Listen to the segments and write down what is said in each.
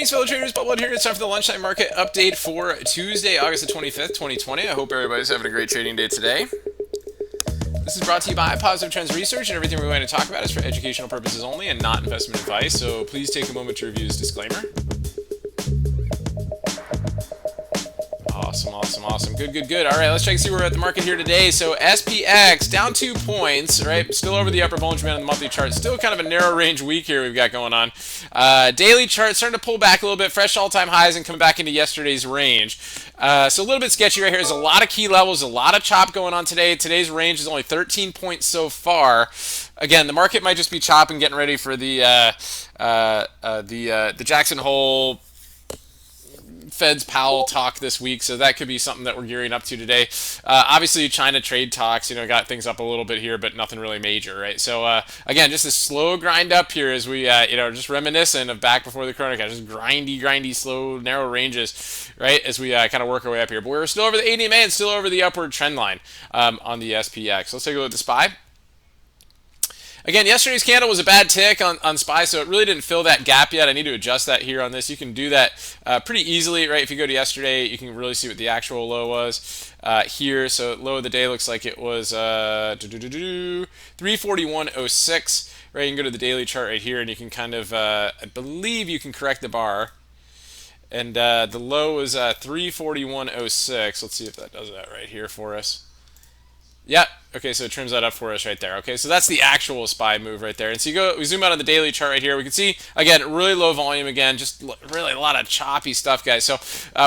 Greetings, fellow traders. Bob here. It's time for the lunchtime market update for Tuesday, August the 25th, 2020. I hope everybody's having a great trading day today. This is brought to you by Positive Trends Research, and everything we're going to talk about is for educational purposes only and not investment advice. So please take a moment to review this disclaimer. Awesome. Good. All right, let's check and see where we're at the market here today. So SPX down 2 points, right? Still over the upper Bollinger Band on the monthly chart. Still kind of a narrow range week here we've got going on. Daily chart starting to pull back a little bit. Fresh all-time highs and coming back into yesterday's range. So a little bit sketchy right here. There's a lot of key levels, a lot of chop going on today. Today's range is only 13 points so far. Again, the market might just be chopping, getting ready for the Jackson Hole Fed's Powell talk this week, so that could be something that we're gearing up to today. Obviously, China trade talks, got things up a little bit here, but nothing really major, right? So again, just a slow grind up here as we, just reminiscent of back before the Corona crash, just grindy, slow, narrow ranges, right? As we kind of work our way up here, but we're still over the ADMA and still over the upward trend line on the SPX. Let's take a look at the SPY. Again, yesterday's candle was a bad tick on SPY, so it really didn't fill that gap yet. I need to adjust that here on this. You can do that pretty easily, right? If you go to yesterday, you can really see what the actual low was here. So low of the day looks like it was 341.06, right? You can go to the daily chart right here, and you can kind of, I believe you can correct the bar. And the low was 341.06. Let's see if that does that right here for us. Yep. Okay, so it trims that up for us right there. Okay, so that's the actual SPY move right there. And so we zoom out on the daily chart right here. We can see, again, really low volume again, just really a lot of choppy stuff, guys. So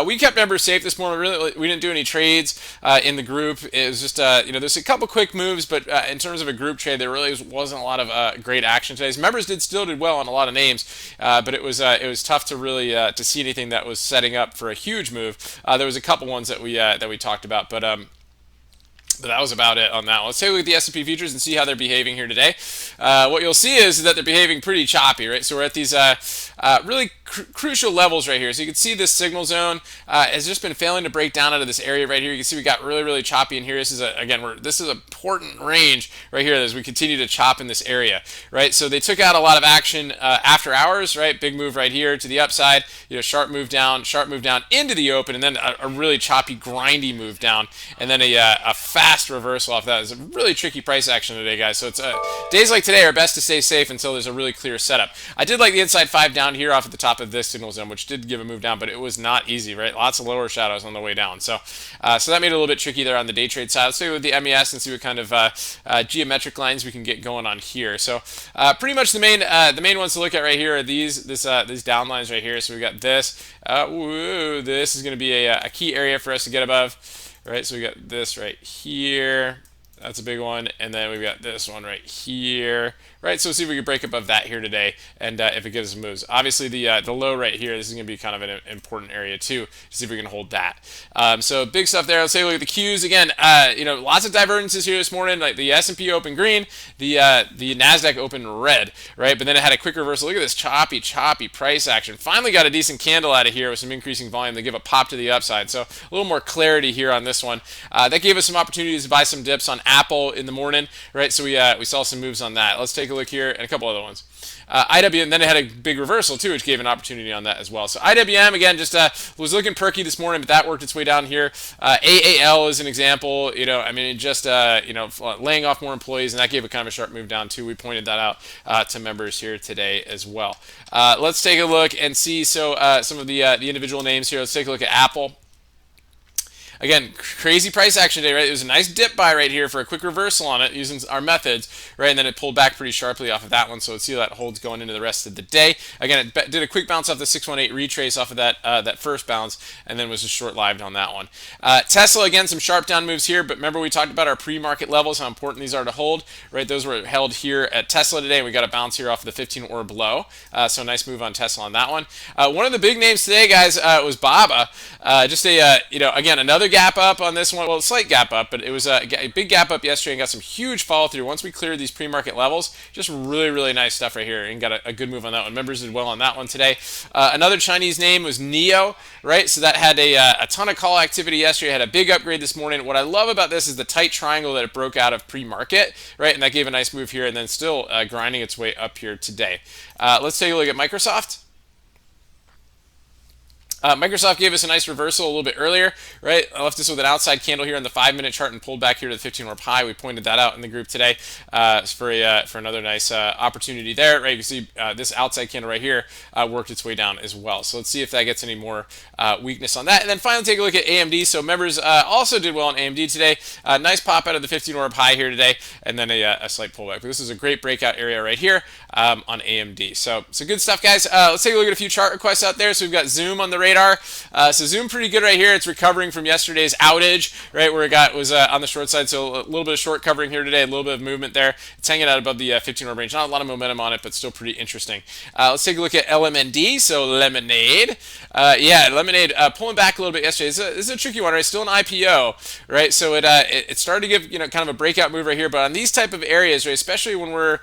we kept members safe this morning. We didn't do any trades in the group. It was just, there's a couple quick moves, but in terms of a group trade, there really wasn't a lot of great action today. Members still did well on a lot of names, but it was tough to really to see anything that was setting up for a huge move. There was a couple ones that we talked about, but that was about it on that one. Let's take a look at the S&P futures and see how they're behaving here today. What you'll see is that they're behaving pretty choppy, right? So we're at these really crucial levels right here. So you can see this signal zone has just been failing to break down out of this area right here. You can see we got really choppy in here. This is this is an important range right here as we continue to chop in this area, right? So they took out a lot of action after hours, right? Big move right here to the upside. Sharp move down into the open, and then a really choppy, grindy move down, and then a fast reversal off that. It's a really tricky price action today, guys. So it's days like today are best to stay safe until there's a really clear setup. I did like the inside 5 down here off at the top of this signal zone, which did give a move down, but it was not easy, right? Lots of lower shadows on the way down. So so that made it a little bit tricky there on the day trade side. Let's go with the MES and see what kind of geometric lines we can get going on here. So pretty much the main ones to look at right here are these down lines right here. So we got this. This is going to be a key area for us to get above. Right, so we got this right here. That's a big one, and then we've got this one right here. Right, so let's see if we can break above that here today, and if it gives us moves. Obviously, the low right here, this is going to be kind of an important area too, to see if we can hold that. So big stuff there. Let's take a look at the Qs again. Lots of divergences here this morning. Like the S&P opened green, the Nasdaq opened red, right? But then it had a quick reversal. Look at this choppy price action. Finally got a decent candle out of here with some increasing volume. They give a pop to the upside. So a little more clarity here on this one. That gave us some opportunities to buy some dips on Apple in the morning, right? So we saw some moves on that. Let's take a look here and a couple other ones. IWM, and then it had a big reversal too, which gave an opportunity on that as well. So IWM again just was looking perky this morning, but that worked its way down here. AAL is an example. Laying off more employees, and that gave a kind of a sharp move down too. We pointed that out to members here today as well. Let's take a look and see some of the individual names here. Let's take a look at Apple. Again, crazy price action today, right? It was a nice dip buy right here for a quick reversal on it using our methods, right? And then it pulled back pretty sharply off of that one. So let's see how that holds going into the rest of the day. Again, it did a quick bounce off the 618 retrace off of that first bounce, and then was just short-lived on that one. Tesla, again, some sharp down moves here, but remember we talked about our pre-market levels, how important these are to hold, right? Those were held here at Tesla today. We got a bounce here off of the 15 or below. So nice move on Tesla on that one. One of the big names today, guys, was Baba. Again, another gap up on this one. Well, a slight gap up, but it was a big gap up yesterday and got some huge follow through. Once we cleared these pre-market levels, just really nice stuff right here, and got a good move on that one. Members did well on that one today. Another Chinese name was NIO, right? So that had a ton of call activity yesterday, had a big upgrade this morning. What I love about this is the tight triangle that it broke out of pre-market, right? And that gave a nice move here, and then still grinding its way up here today. Let's take a look at Microsoft. Microsoft gave us a nice reversal a little bit earlier, right? I left us with an outside candle here on the 5-minute chart and pulled back here to the 15-hour high. We pointed that out in the group today for another nice opportunity there, right? You can see this outside candle right here worked its way down as well. So let's see if that gets any more weakness on that. And then finally, take a look at AMD. So members also did well on AMD today. Nice pop out of the 15-hour high here today, and then a slight pullback. But this is a great breakout area right here on AMD. So good stuff, guys. Let's take a look at a few chart requests out there. So we've got Zoom on the radar. So Zoom pretty good right here. It's recovering from yesterday's outage, right, where it was on the short side. So a little bit of short covering here today, a little bit of movement there. It's hanging out above the 15-hour range. Not a lot of momentum on it, but still pretty interesting. Let's take a look at LMND. So Lemonade. Lemonade pulling back a little bit yesterday. This is a tricky one, right? Still an IPO, right? So it started to give kind of a breakout move right here. But on these type of areas, right, especially when we're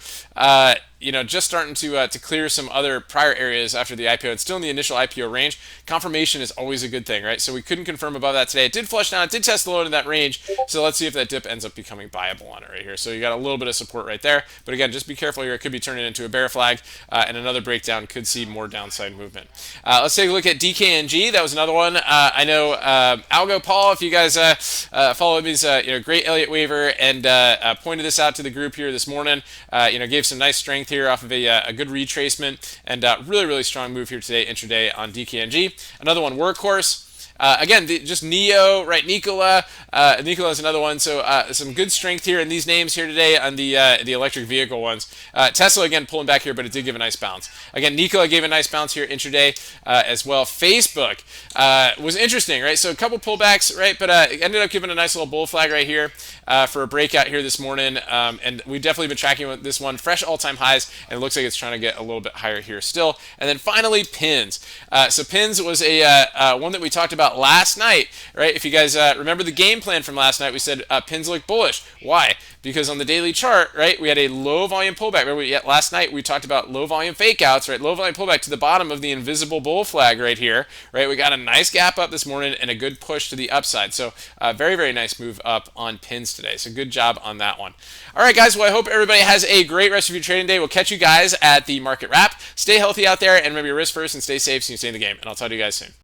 just starting to clear some other prior areas after the IPO. It's still in the initial IPO range. Confirmation is always a good thing, right? So we couldn't confirm above that today. It did flush down. It did test the low end of that range. So let's see if that dip ends up becoming viable on it right here. So you got a little bit of support right there. But again, just be careful here. It could be turning into a bear flag, and another breakdown could see more downside movement. Let's take a look at DKNG. That was another one. I know Algo Paul, if you guys followed me, great Elliott waiver, and pointed this out to the group here this morning. Gave some nice strength here off of a good retracement, and really strong move here today intraday on DKNG. Another one, Workhorse. Again, just Neo, right? Nikola is another one. So some good strength here in these names here today on the electric vehicle ones. Tesla again pulling back here, but it did give a nice bounce. Again, Nikola gave a nice bounce here intraday as well. Facebook was interesting, right? So a couple pullbacks, right? But ended up giving a nice little bull flag right here for a breakout here this morning. And we've definitely been tracking with this one, fresh all-time highs, and it looks like it's trying to get a little bit higher here still. And then finally, Pins. So Pins was a one that we talked about last night, right? If you guys remember the game plan from last night, we said pins look bullish. Why? Because on the daily chart, right, we had a low volume pullback. Remember, last night we talked about low volume fake outs, right? Low volume pullback to the bottom of the invisible bull flag right here, right? We got a nice gap up this morning and a good push to the upside. So very nice move up on Pins today. So good job on that one. All right, guys. Well, I hope everybody has a great rest of your trading day. We'll catch you guys at the market wrap. Stay healthy out there, and remember your risk first and stay safe so you can stay in the game. And I'll talk to you guys soon.